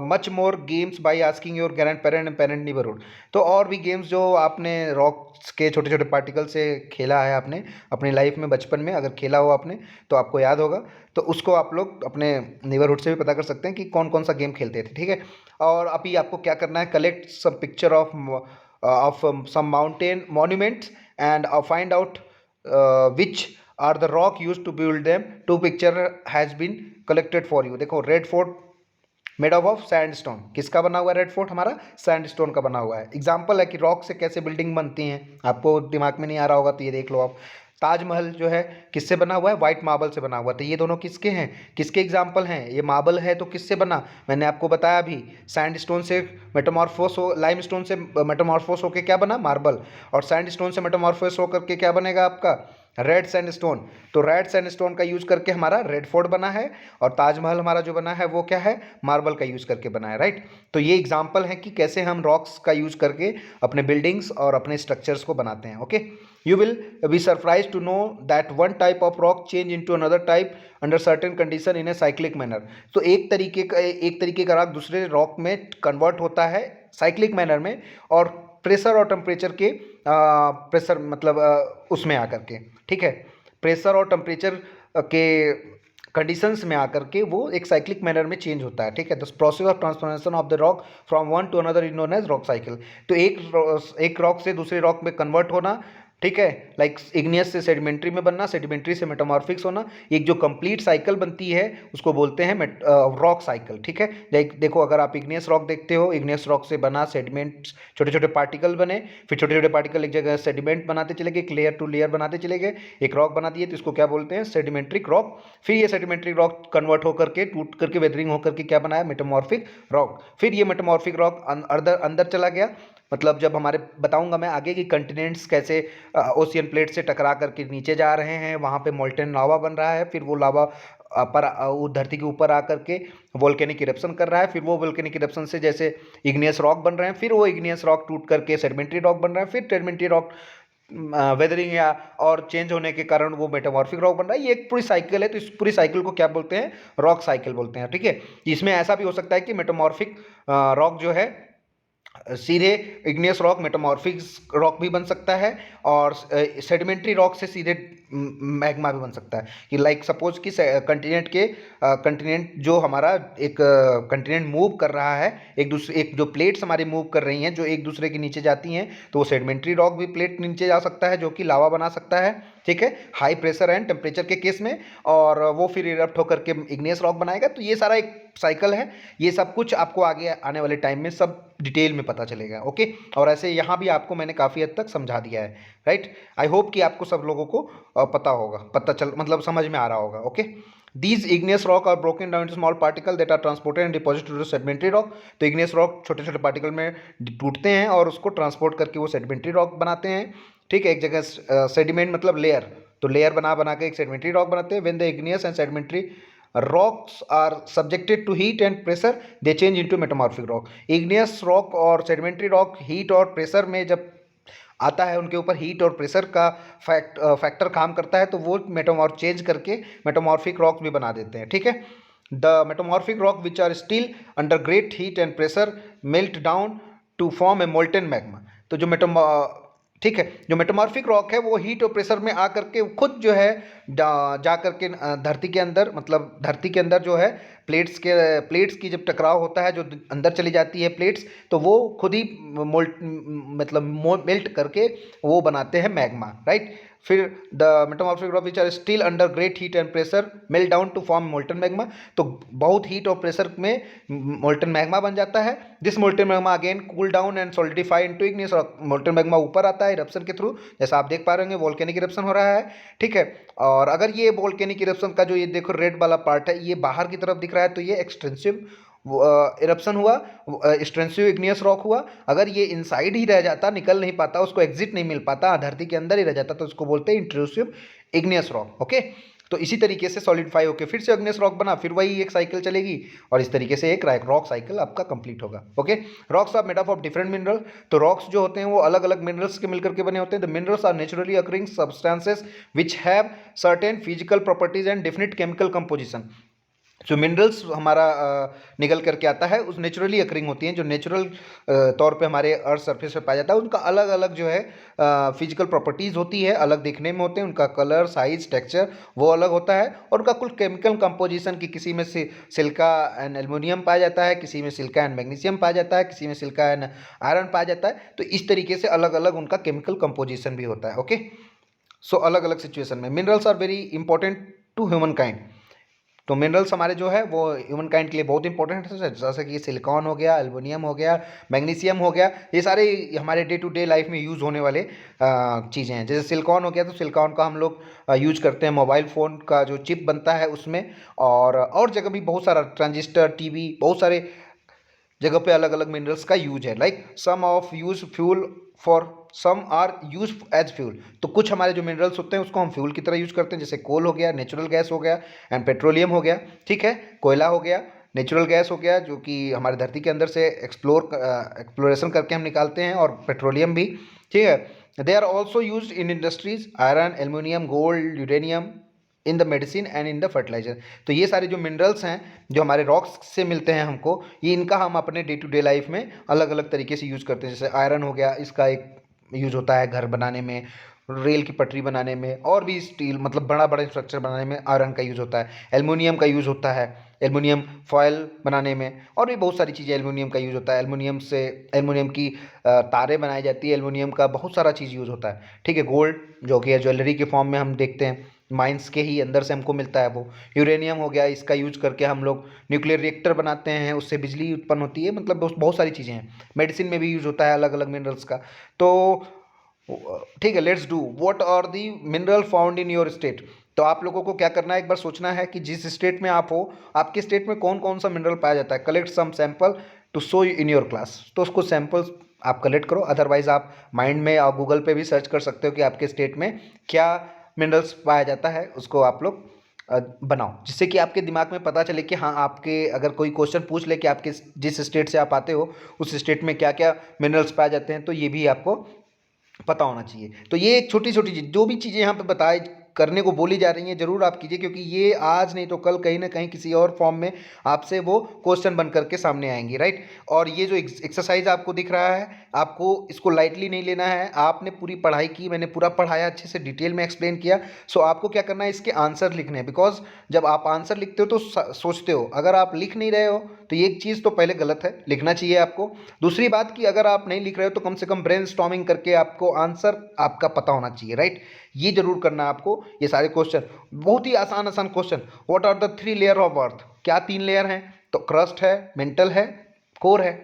much more games by asking your grandparent and parent neighbourhood. तो और भी गेम्स जो आपने रॉक्स के छोटे छोटे पार्टिकल से खेला है आपने अपनी लाइफ में, बचपन में अगर खेला हो आपने तो आपको याद होगा, तो उसको आप लोग अपने नेबरहुड से भी पता कर सकते हैं कि कौन कौन सा गेम खेलते थे, ठीक है। और अभी आपको क्या करना है, collect some picture of some mountain monuments and find out which are the rock used to build them. Two picture has been collected for you. देखो, red fort made of sandstone, किसका बना हुआ है, रेड फोर्ट हमारा sandstone का बना हुआ है। एग्जाम्पल है कि रॉक से कैसे बिल्डिंग बनती हैं, आपको दिमाग में नहीं आ रहा होगा तो ये देख लो आप। ताजमहल जो है किससे बना हुआ है, वाइट मार्बल से बना हुआ है। तो ये दोनों किसके हैं, किसके एग्जाम्पल हैं, ये मार्बल है तो किससे बना, मैंने आपको बताया अभी, सैंडस्टोन से मेटामॉर्फोस हो, लाइमस्टोन से मेटामॉर्फोस होकर क्या बना, मार्बल, और सैंडस्टोन से मेटामॉर्फोस होकर के क्या बनेगा आपका, रेड सैंडस्टोन। तो रेड सैंडस्टोन का यूज करके हमारा रेड फोर्ट बना है, और ताजमहल हमारा जो बना है वो क्या है, मार्बल का यूज करके बना है, राइट। तो ये एग्जाम्पल है कि कैसे हम रॉक्स का यूज करके अपने बिल्डिंग्स और अपने स्ट्रक्चर्स को बनाते हैं, okay. You will be surprised to know that one type of rock change into another type under certain condition in a cyclic manner. तो एक तरीके का रॉक दूसरे रॉक में कन्वर्ट होता है साइक्लिक मैनर में, और प्रेशर और टेम्परेचर के प्रेशर मतलब उसमें आकर के, ठीक है, प्रेशर और टेम्परेचर के कंडीशंस में आकर के वो एक साइक्लिक मैनर में चेंज होता है, ठीक है। The process of transformation of the rock from one to another is known as rock cycle. तो एक रॉक से दूसरे रॉक में कन्वर्ट होना, ठीक है। लाइक इग्नियस से सेडिमेंट्री में बनना, सेडिमेंट्री से मेटामॉर्फिक्स होना, एक जो कंप्लीट साइकिल बनती है उसको बोलते हैं रॉक साइकिल। ठीक है, लाइक देखो अगर आप इग्नियस रॉक देखते हो, इग्नियस रॉक से बना सेडिमेंट्स, छोटे छोटे पार्टिकल बने, फिर छोटे छोटे पार्टिकल एक जगह सेडिमेंट बनाते चले गए, एक लेयर टू लेयर बनाते चले गए, एक रॉक बना दिए, तो इसको क्या बोलते हैं, सेडिमेंट्रिक रॉक। फिर ये सेडिमेंट्रिक रॉक कन्वर्ट होकर के, टूट करके, वेदरिंग होकर के क्या बनाया, मेटामॉर्फिक रॉक। फिर ये मेटामॉर्फिक रॉक अंदर अंदर चला गया, मतलब जब हमारे बताऊंगा मैं आगे कि कंटिनेंट्स कैसे ओशियन प्लेट से टकरा करके नीचे जा रहे हैं, वहाँ पे मोल्टेन लावा बन रहा है, फिर वो लावा वो धरती के ऊपर आकर के वोल्केनिक इरप्शन कर रहा है, फिर वो वोल्केनिक इरप्शन से जैसे इग्नियस रॉक बन रहे हैं, फिर वो इग्नियस रॉक टूट करके सेडिमेंट्री रॉक बन रहा है, फिर सेडिमेंट्री रॉक वेदरिंग या और चेंज होने के कारण वो मेटामॉर्फिक रॉक बन रहा है। ये एक पूरी साइकिल है, तो इस पूरी साइकिल को क्या बोलते हैं, रॉक साइकिल बोलते हैं। ठीक है, इसमें ऐसा भी हो सकता है कि मेटामॉर्फिक रॉक जो है सीधे इग्नियस रॉक मेटामॉर्फिक रॉक भी बन सकता है, और सेडिमेंट्री रॉक से सीधे मैग्मा भी बन सकता है। कि लाइक सपोज कि कंटिनेंट जो हमारा एक कंटिनेंट मूव कर रहा है, एक जो प्लेट्स हमारी मूव कर रही हैं जो एक दूसरे के नीचे जाती हैं, तो वो सेडिमेंट्री रॉक भी प्लेट नीचे जा सकता है जो कि लावा बना सकता है। ठीक है, हाई प्रेशर एंड टेम्परेचर के केस में, और वो फिर इरप्ट होकर के इग्नियस रॉक बनाएगा। तो ये सारा एक साइकिल है, ये सब कुछ आपको आगे आने वाले टाइम में सब डिटेल में पता चलेगा। ओके, और ऐसे यहाँ भी आपको मैंने काफ़ी हद तक समझा दिया है, राइट। आई होप कि आपको सब लोगों को पता होगा, मतलब समझ में आ रहा होगा। Okay, These igneous rock are broken down into small particles that are transported and deposited to the sedimentary rock। तो igneous rock छोटे छोटे पार्टिकल में टूटते हैं और उसको ट्रांसपोर्ट करके वो सेडिमेंट्री रॉक बनाते हैं। ठीक है, एक जगह सेडिमेंट मतलब लेयर, तो लेयर बना बना के एक सेडिमेंट्री रॉक बनाते हैं। When the igneous and sedimentary rocks are subjected to heat and pressure, they change into metamorphic rock। igneous rock और sedimentary rock हीट और प्रेशर में जब आता है, उनके ऊपर हीट और प्रेशर का फैक्टर काम करता है, तो वो मेटामॉर्फ चेंज करके मेटामॉर्फिक रॉक भी बना देते हैं। ठीक है, the metamorphic rock which are still under great heat and pressure melt down to form a molten magma. तो जो ठीक है, जो मेटामॉर्फिक रॉक है वो हीट और प्रेशर में आकर के खुद जो है जा करके धरती के अंदर, मतलब धरती के अंदर जो है प्लेट्स की जब टकराव होता है, जो अंदर चली जाती है प्लेट्स, तो वो खुद ही मेल्ट करके वो बनाते हैं मैग्मा, राइट। फिर the metamorphic rock which are still under great heat and pressure melt down to form molten magma. तो बहुत हीट और प्रेशर में मोल्टन मैग्मा बन जाता है। This molten magma again cool down and solidify into igneous rock. Molten magma ऊपर आता है इरप्शन के थ्रू, जैसा आप देख पा रहे होंगे वोल्केनिक इरप्शन हो रहा है। ठीक है, और अगर ये वोल्केनिक इरप्शन का जो ये देखो रेड वाला पार्ट है, ये बाहर की तरफ दिख रहा है, तो ये एक्सटेंसिव इरप्शन हुआ, एक्सटेंसिव इग्नियस रॉक हुआ। अगर ये इनसाइड ही रह जाता, निकल नहीं पाता, उसको एग्जिट नहीं मिल पाता, धरती के अंदर ही रह जाता, तो उसको बोलते हैं इंट्रूसिव इग्नियस रॉक। ओके, तो इसी तरीके से सॉलिडिफाई होकर फिर से इग्नियस रॉक बना, फिर वही एक साइकिल चलेगी, और इस तरीके से एक रॉक साइकिल आपका कंप्लीट होगा। Okay, rocks are made up of different mineral. तो रॉक्स जो होते हैं वो अलग अलग मिनरल्स के मिलकर के बने होते हैं। The minerals are naturally occurring substances which have certain physical properties and definite chemical composition. जो मिनरल्स हमारा निकल करके आता है उस नेचुरली अकरिंग होती हैं, जो नेचुरल तौर पे हमारे अर्थ सरफेस पे पाया जाता है, उनका अलग अलग जो है फिजिकल प्रॉपर्टीज़ होती है, अलग दिखने में होते हैं, उनका कलर, साइज, टेक्सचर वो अलग होता है, और उनका कुल केमिकल कंपोजिशन की किसी में सिल्का एंड एल्युमिनियम पाया जाता है, किसी में सिल्का एंड मैग्नीशियम पाया जाता है, किसी में सिल्का एंड आयरन पाया जाता है। तो इस तरीके से अलग अलग उनका केमिकल कंपोजिशन भी होता है। ओके, सो अलग अलग सिचुएशन में minerals are very important to humankind. तो मिनरल्स हमारे जो है वो ह्यूमन काइंड के लिए बहुत इंपॉर्टेंट है, जैसे कि सिलिकॉन हो गया, एल्युमिनियम हो गया, मैग्नीशियम हो गया, ये सारे हमारे डे टू डे लाइफ में यूज़ होने वाले चीज़ें हैं। जैसे सिलिकॉन हो गया, तो सिलिकॉन का हम लोग यूज करते हैं मोबाइल फ़ोन का जो चिप बनता है उसमें, और जगह भी बहुत सारा ट्रांजिस्टर, टीवी, बहुत सारे जगह पे अलग अलग मिनरल्स का यूज है। Like some of use fuel for some are use as fuel. तो कुछ हमारे जो मिनरल्स होते हैं उसको हम फ्यूल की तरह यूज करते हैं, जैसे कोल हो गया, नेचुरल गैस हो गया, एंड पेट्रोलियम हो गया। ठीक है, कोयला हो गया, नेचुरल गैस हो गया, जो कि हमारे धरती के अंदर से एक्सप्लोरेशन करके हम निकालते हैं, और पेट्रोलियम भी। ठीक है, they are also use in industries, iron, aluminium, gold, uranium, in the medicine and in the fertiliser. तो ये सारे जो मिनरल्स हैं जो हमारे रॉक्स से मिलते हैं हमको, ये इनका हम अपने डे टू डे लाइफ में अलग अलग तरीके से यूज़ करते हैं। जैसे आयरन हो गया, इसका एक यूज़ होता है घर बनाने में, रेल की पटरी बनाने में, और भी स्टील मतलब बड़ा बड़ा स्ट्रक्चर बनाने में आयरन का यूज़ होता है। एल्युमिनियम का यूज़ होता है एल्युमिनियम फॉयल बनाने में, और भी बहुत सारी चीज़ें एल्युमिनियम का यूज़ होता है। एल्युमिनियम की तारें बनाई जाती है, एल्युमिनियम का बहुत सारा चीज़ यूज़ होता है। ठीक है, गोल्ड जो कि है ज्वेलरी के फॉर्म में हम देखते हैं, माइंस के ही अंदर से हमको मिलता है वो। यूरेनियम हो गया, इसका यूज करके हम लोग न्यूक्लियर रिएक्टर बनाते हैं, उससे बिजली उत्पन्न होती है। मतलब बहुत सारी चीज़ें हैं। मेडिसिन में भी यूज होता है अलग अलग मिनरल्स का। तो ठीक है, let's do what are the mineral found in your state. तो आप लोगों को क्या करना है, एक बार सोचना है कि जिस स्टेट में आप हो, आपके स्टेट में कौन कौन सा मिनरल पाया जाता है। Collect some sample to show in your class. तो उसको सैंपल्स आप कलेक्ट करो, अदरवाइज आप माइंड में और गूगल पे भी सर्च कर सकते हो कि आपके स्टेट में क्या मिनरल्स पाया जाता है। उसको आप लोग बनाओ, जिससे कि आपके दिमाग में पता चले कि हाँ, आपके अगर कोई क्वेश्चन पूछ ले कि आपके जिस स्टेट से आप आते हो उस स्टेट में क्या क्या मिनरल्स पाए जाते हैं, तो ये भी आपको पता होना चाहिए। तो ये एक छोटी छोटी चीज़, जो भी चीज़ें यहाँ पे बताए करने को बोली जा रही हैं, ज़रूर आप कीजिए, क्योंकि ये आज नहीं तो कल कहीं ना कहीं किसी और फॉर्म में आपसे वो क्वेश्चन बन करके सामने आएंगी, राइट। और ये जो एक्सरसाइज आपको दिख रहा है, आपको इसको लाइटली नहीं लेना है। आपने पूरी पढ़ाई की, मैंने पूरा पढ़ाया, अच्छे से डिटेल में एक्सप्लेन किया। सो आपको क्या करना है, इसके आंसर लिखने हैं। बिकॉज जब आप आंसर लिखते हो तो सोचते हो, अगर आप लिख नहीं रहे हो तो ये एक चीज़ तो पहले गलत है, लिखना चाहिए आपको। दूसरी बात कि अगर आप नहीं लिख रहे हो तो कम से कम ब्रेनस्टॉर्मिंग करके आपको आंसर आपका पता होना चाहिए, राइट। ये जरूर करना है आपको। ये सारे क्वेश्चन बहुत ही आसान आसान question. What are the 3 layer of earth? क्या 3 लेयर हैं? तो क्रस्ट है, मेंटल है, कोर है।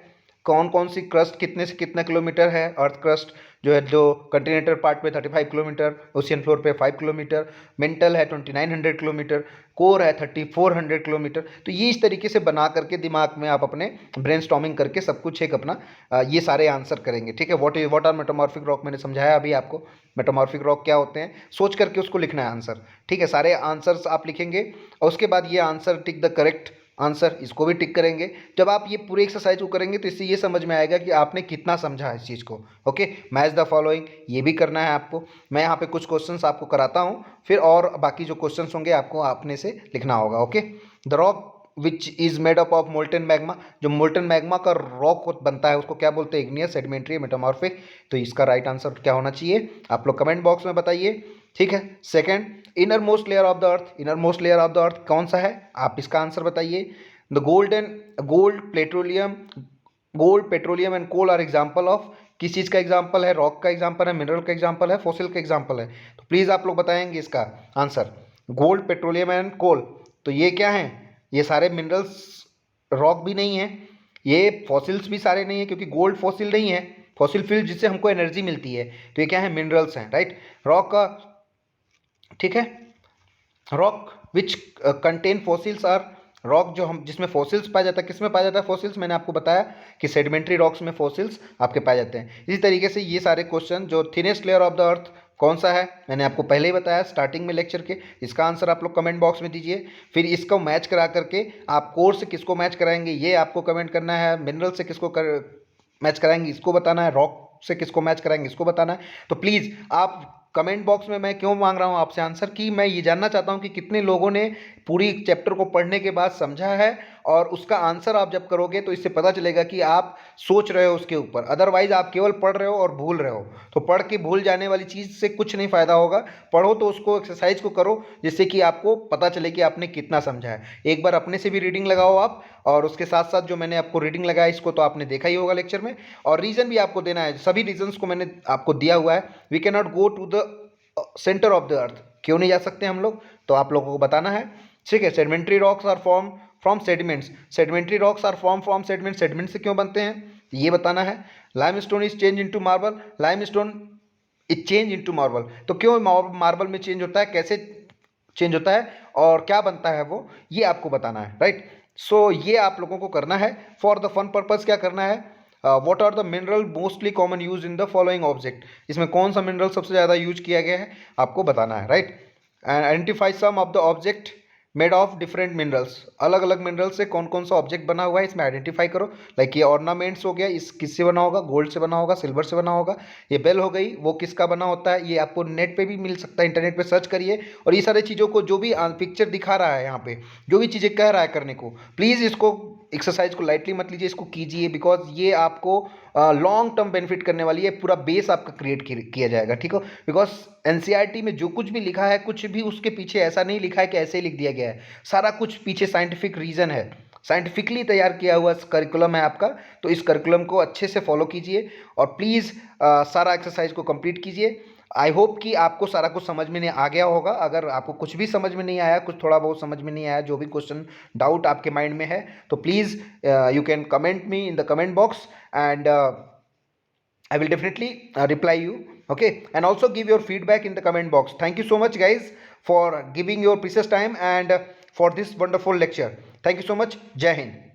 कौन कौन सी क्रस्ट कितने से कितना किलोमीटर है? अर्थ क्रस्ट जो है, जो कंटिनेंटल पार्ट पे 35 किलोमीटर, ओशियन फ्लोर पे 5 किलोमीटर, मेंटल है 2900 किलोमीटर, कोर है 3400 किलोमीटर। तो ये इस तरीके से बना करके दिमाग में आप अपने ब्रेनस्टॉर्मिंग करके सब कुछ एक अपना ये सारे आंसर करेंगे, ठीक है। व्हाट आर मेटामॉर्फिक रॉक, मैंने समझाया अभी आपको। मेटामॉर्फिक रॉक क्या होते हैं, सोच करके उसको लिखना है आंसर, ठीक है। सारे आंसर्स आप लिखेंगे और उसके बाद ये answer tick the correct answer, इसको भी टिक करेंगे। जब आप ये पूरे एक्सरसाइज को करेंगे तो इससे ये समझ में आएगा कि आपने कितना समझा इस चीज़ को। ओके, मैच द फॉलोइंग ये भी करना है आपको। मैं यहाँ पे कुछ क्वेश्चंस आपको कराता हूँ, फिर और बाकी जो क्वेश्चंस होंगे आपको अपने से लिखना होगा। Okay, the rock which is made up of molten magma, जो मोल्टन मैग्मा का रॉक बनता है उसको क्या बोलते हैं? Igneous, sedimentary, metamorphic. तो इसका राइट आंसर क्या होना चाहिए आप लोग कमेंट बॉक्स में बताइए, ठीक है। Second, innermost layer of the earth, innermost layer of the earth कौन सा है? आप इसका आंसर बताइए। The gold petroleum and coal are example of, किस चीज़ का एग्जाम्पल है? रॉक का एग्जाम्पल है, मिनरल का एग्जाम्पल है, फॉसिल का एग्जाम्पल है। तो प्लीज़ आप लोग बताएंगे इसका answer. Gold, petroleum and coal, तो ये क्या है? ये सारे मिनरल्स रॉक भी नहीं है, ये फॉसिल्स भी सारे नहीं है, क्योंकि गोल्ड फॉसिल नहीं है, फॉसिल फ्यूल जिससे हमको एनर्जी मिलती है। तो ये क्या है? मिनरल्स हैं, राइट। रॉक का, ठीक है, rock which contain fossils are, rock जो हम जिसमें फॉसिल्स पाया जाता है, किस में पाया जाता है फॉसिल्स? मैंने आपको बताया कि सेडिमेंट्री रॉक्स में फॉसिल्स आपके पाए जाते हैं। इसी तरीके से ये सारे क्वेश्चन, जो thinnest layer of the earth कौन सा है, मैंने आपको पहले ही बताया स्टार्टिंग में लेक्चर के। इसका आंसर आप लोग कमेंट बॉक्स में दीजिए। फिर इसको मैच करा करके आप कोर से किसको मैच कराएंगे ये आपको कमेंट करना है, मिनरल से किसको मैच कराएंगे इसको बताना है, रॉक से किसको मैच कराएंगे इसको बताना है। तो प्लीज़ आप कमेंट बॉक्स में, मैं क्यों मांग रहा हूँ आपसे आंसर, कि मैं ये जानना चाहता हूँ कि कितने लोगों ने पूरी चैप्टर को पढ़ने के बाद समझा है, और उसका आंसर आप जब करोगे तो इससे पता चलेगा कि आप सोच रहे हो उसके ऊपर। अदरवाइज आप केवल पढ़ रहे हो और भूल रहे हो, तो पढ़ के भूल जाने वाली चीज़ से कुछ नहीं फ़ायदा होगा। पढ़ो तो उसको, एक्सरसाइज को करो, जिससे कि आपको पता चले कि आपने कितना समझा है। एक बार अपने से भी रीडिंग लगाओ आप, और उसके साथ साथ जो मैंने आपको रीडिंग लगाया इसको तो आपने देखा ही होगा लेक्चर में, और रीज़न भी आपको देना है। सभी रीजन्स को मैंने आपको दिया हुआ है। We can not go to the centre of the earth, क्यों नहीं जा सकते हम लोग, तो आप लोगों को बताना है, ठीक है। Sedimentary rocks are form from sediments, sedimentary rocks are form from sediment, sediment से क्यों बनते हैं ये बताना है। Limestone is change into marble, limestone is change into marble, तो क्यों मार्बल में चेंज होता है, कैसे चेंज होता है, और क्या बनता है वो, ये आपको बताना है, राइट। सो ये आप लोगों को करना है। फॉर द फन पर्पज़ क्या करना है, what are the mineral mostly common use in the following object, इसमें कौन सा मिनरल सबसे ज़्यादा यूज किया गया है आपको बताना है, right. And identify some of the object made of different minerals, अलग अलग मिनरल से कौन कौन सा ऑब्जेक्ट बना हुआ है इसमें आइडेंटिफाई करो। लाइक ये ऑर्नामेंट्स हो गया, इस किससे बना होगा? गोल्ड से बना होगा, सिल्वर से बना होगा। ये बेल हो गई, वो किसका बना होता है? ये आपको नेट पे भी मिल सकता है, इंटरनेट पे सर्च करिए। और ये सारी चीज़ों को, जो भी पिक्चर दिखा रहा है यहाँ पे, जो भी चीज़ें कह रहा है करने को, प्लीज़ इसको एक्सरसाइज को लाइटली मत लीजिए, इसको कीजिए, बिकॉज ये आपको लॉन्ग टर्म बेनिफिट करने वाली है, पूरा बेस आपका क्रिएट किया जाएगा, ठीक हो। बिकॉज एनसीईआरटी में जो कुछ भी लिखा है, कुछ भी उसके पीछे ऐसा नहीं लिखा है कि ऐसे ही लिख दिया गया है, सारा कुछ पीछे साइंटिफिक रीज़न है, साइंटिफिकली तैयार किया हुआ करिकुलम है आपका। तो इस करिकुलम को अच्छे से फॉलो कीजिए और प्लीज़ सारा एक्सरसाइज को कंप्लीट कीजिए। आई होप कि आपको सारा कुछ समझ में नहीं आ गया होगा। अगर आपको कुछ भी समझ में नहीं आया, कुछ थोड़ा बहुत समझ में नहीं आया, जो भी क्वेश्चन डाउट आपके माइंड में है, तो please you can comment me in the comment box and I will definitely reply you. Okay, and also give your feedback in the comment box. Thank you so much, guys, for giving your precious time and for this wonderful lecture. Thank you so much. Jai Hind.